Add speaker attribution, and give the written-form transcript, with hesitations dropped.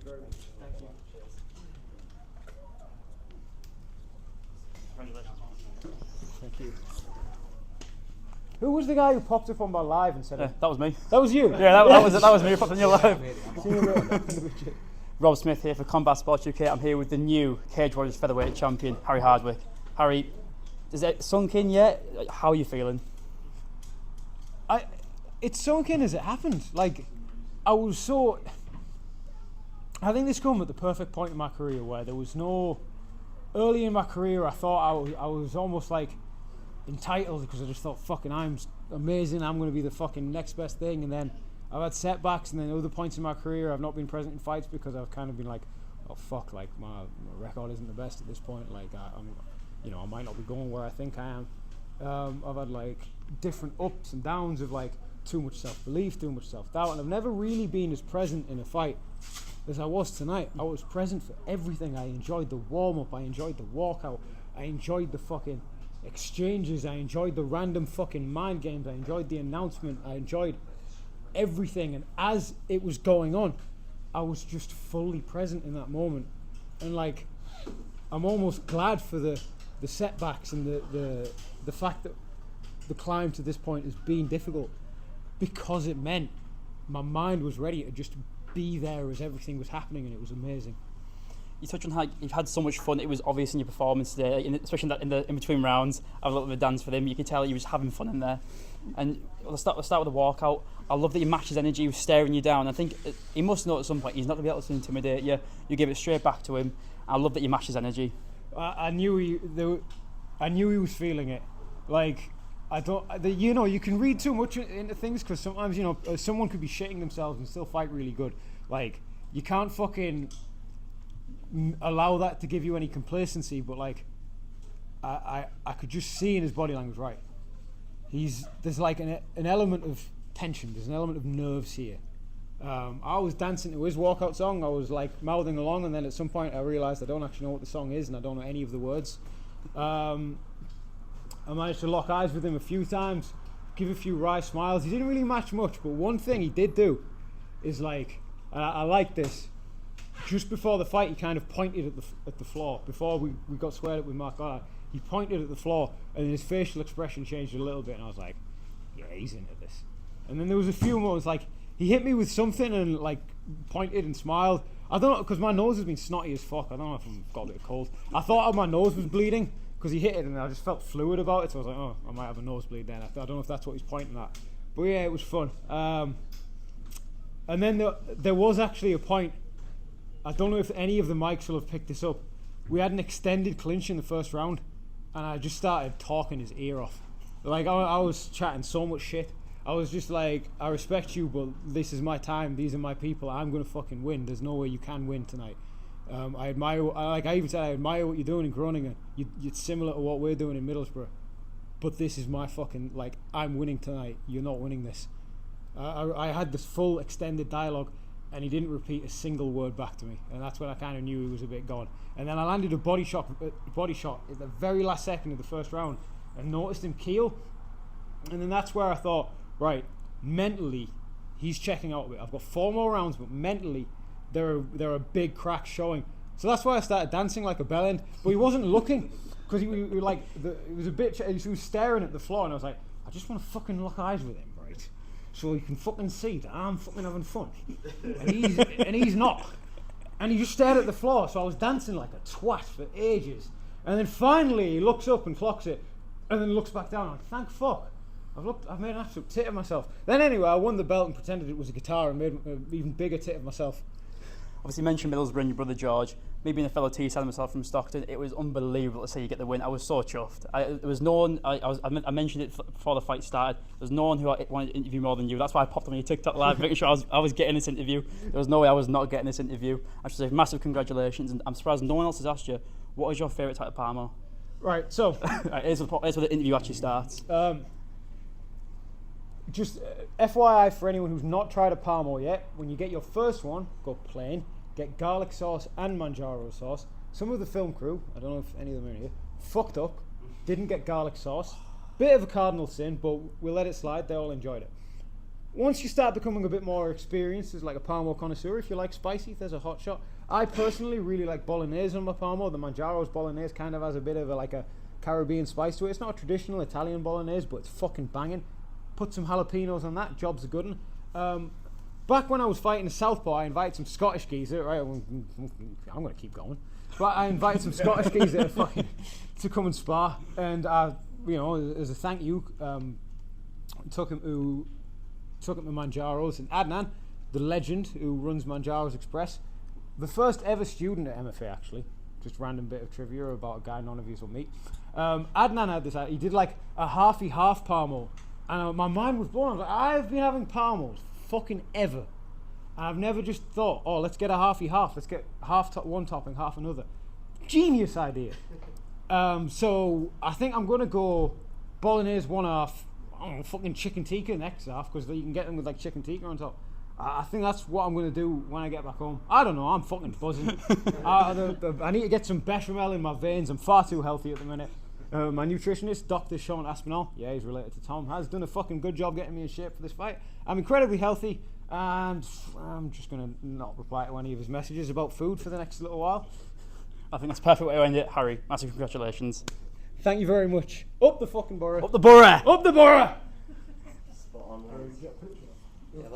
Speaker 1: very much. Thank you. Cheers.
Speaker 2: Congratulations.
Speaker 1: Thank you. Who was the guy who popped up on my live and said it?
Speaker 2: That was me.
Speaker 1: That was you?
Speaker 2: Yeah, that was me who popped on your live. Rob Smith here for Combat Sports UK. I'm here with the new Cage Warriors featherweight champion, Harry Hardwick. Harry, is it sunk in yet? How are you feeling?
Speaker 1: It's sunk in as it happened. Like, I think this come at the perfect point in my career where there was no... Early in my career, I thought I was almost like entitled because I just thought, fucking, I'm amazing, I'm going to be the fucking next best thing. And then I've had setbacks, and then other points in my career I've not been present in fights because I've kind of been like, oh fuck, like my record isn't the best at this point. Like I might not be going where I think I am. I've had like different ups and downs of like too much self-belief, too much self-doubt, and I've never really been as present in a fight as I was tonight. I was present for everything. I enjoyed the warm-up, I enjoyed the walkout, I enjoyed the fucking exchanges, I enjoyed the random fucking mind games, I enjoyed the announcement, I enjoyed everything. And as it was going on, I was just fully present in that moment. And like, I'm almost glad for the setbacks and the fact that the climb to this point has been difficult, because it meant my mind was ready to just be there as everything was happening, and it was amazing.
Speaker 2: You touched on how you've had so much fun. It was obvious in your performance today, especially in between rounds. I have a little bit of dance for them. You could tell you was having fun in there. And let's start with the walkout. I love that he matched his energy. He was staring you down. I think he must know at some point he's not going to be able to intimidate you. You give it straight back to him. I love that you matched his energy.
Speaker 1: I knew he was feeling it. Like, you can read too much into things, because sometimes, someone could be shitting themselves and still fight really good. Like, you can't fucking allow that to give you any complacency. But like, I could just see in his body language, right, there's like an element of tension, there's an element of nerves here. I was dancing to his walkout song, I was like mouthing along, and then at some point I realised I don't actually know what the song is and I don't know any of the words. I managed to lock eyes with him a few times, give a few wry smiles. He didn't really match much, but one thing he did do is like, I like this. Just before the fight, he kind of pointed at the floor. Before we got squared up with Mark Goddard, he pointed at the floor, and his facial expression changed a little bit, and I was like, yeah, he's into this. And then there was a few moments, like, he hit me with something and like pointed and smiled. I don't know, because my nose has been snotty as fuck. I don't know if I've got a bit of cold. I thought my nose was bleeding because he hit it, and I just felt fluid about it, so I was like, oh, I might have a nosebleed then. I don't know if that's what he's pointing at. But yeah, it was fun. And then there was actually a point, I don't know if any of the mics will have picked this up. We had an extended clinch in the first round, and I just started talking his ear off. Like, I was chatting so much shit. I was just like, I respect you, but this is my time, these are my people, I'm going to fucking win. There's no way you can win tonight. I even said I admire what you're doing in Groningen. It's similar to what we're doing in Middlesbrough. But this is my fucking, like, I'm winning tonight, you're not winning this. I had this full extended dialogue, and he didn't repeat a single word back to me, and that's when I kind of knew he was a bit gone. And then I landed a body shot at the very last second of the first round, and noticed him keel, and then that's where I thought, right, mentally he's checking out a bit. I've got 4 more rounds, but mentally there are big cracks showing. So that's why I started dancing like a bellend. But he wasn't looking, because he was a bit. He was staring at the floor, and I was like, I just want to fucking lock eyes with him, right? So he can fucking see that I'm fucking having fun, and he's not. And he just stared at the floor. So I was dancing like a twat for ages, and then finally he looks up and clocks it, and then looks back down. I'm like, thank fuck. I've made an absolute tit of myself. Then anyway, I won the belt and pretended it was a guitar and made an even bigger tit of myself.
Speaker 2: Obviously, you mentioned Middlesbrough and your brother George. Me being a fellow Teesside myself from Stockton, it was unbelievable to see you get the win. I was so chuffed. There was no one. I mentioned it before the fight started. There was no one who I wanted to interview more than you. That's why I popped on your TikTok live, making sure I was getting this interview. There was no way I was not getting this interview. I should say massive congratulations, and I'm surprised no one else has asked you what is your favourite type of Parmo.
Speaker 1: Right. So
Speaker 2: here's where the interview actually starts.
Speaker 1: Just FYI for anyone who's not tried a Parmo yet, when you get your first one, go plain. Get garlic sauce and Manjaro sauce. Some of the film crew, I don't know if any of them are in here, fucked up, didn't get garlic sauce. Bit of a cardinal sin, but we'll let it slide. They all enjoyed it. once you start becoming a bit more experienced as like a Parmo connoisseur, if you like spicy, there's a hot shot. I personally really like bolognese on my Parmo. The Mangiaro's bolognese kind of has a bit of a Caribbean spice to it. It's not a traditional Italian bolognese, but it's fucking banging. Put some jalapenos on that, job's a good one. Back when I was fighting in Southpaw, I invited some Scottish geezer, right? I'm going to keep going. But I invited some Scottish geezer to come and spar. And, as a thank you, took him to Manjaro's. And Adnan, the legend who runs Manjaro's Express, the first ever student at MFA, actually. Just random bit of trivia about a guy none of you will meet. Adnan had this, he did like a half Parmo. And my mind was blown. I was like, I've been having Parmos fucking ever. And I've never just thought, oh, let's get a half. Let's get one topping, half another. Genius idea. So I think I'm going to go bolognese one half, I don't know, fucking chicken tikka next half, because you can get them with like chicken tikka on top. I think that's what I'm going to do when I get back home. I don't know, I'm fucking buzzing. I need to get some bechamel in my veins. I'm far too healthy at the minute. My nutritionist, Dr. Sean Aspinall, yeah, he's related to Tom, has done a fucking good job getting me in shape for this fight. I'm incredibly healthy, and I'm just going to not reply to any of his messages about food for the next little while.
Speaker 2: I think that's a perfect way to end it. Harry, massive congratulations.
Speaker 1: Thank you very much. Up the fucking borough.
Speaker 2: Up the borough!
Speaker 1: Up the borough!
Speaker 3: Spot on.
Speaker 4: Get a picture.
Speaker 3: Yeah,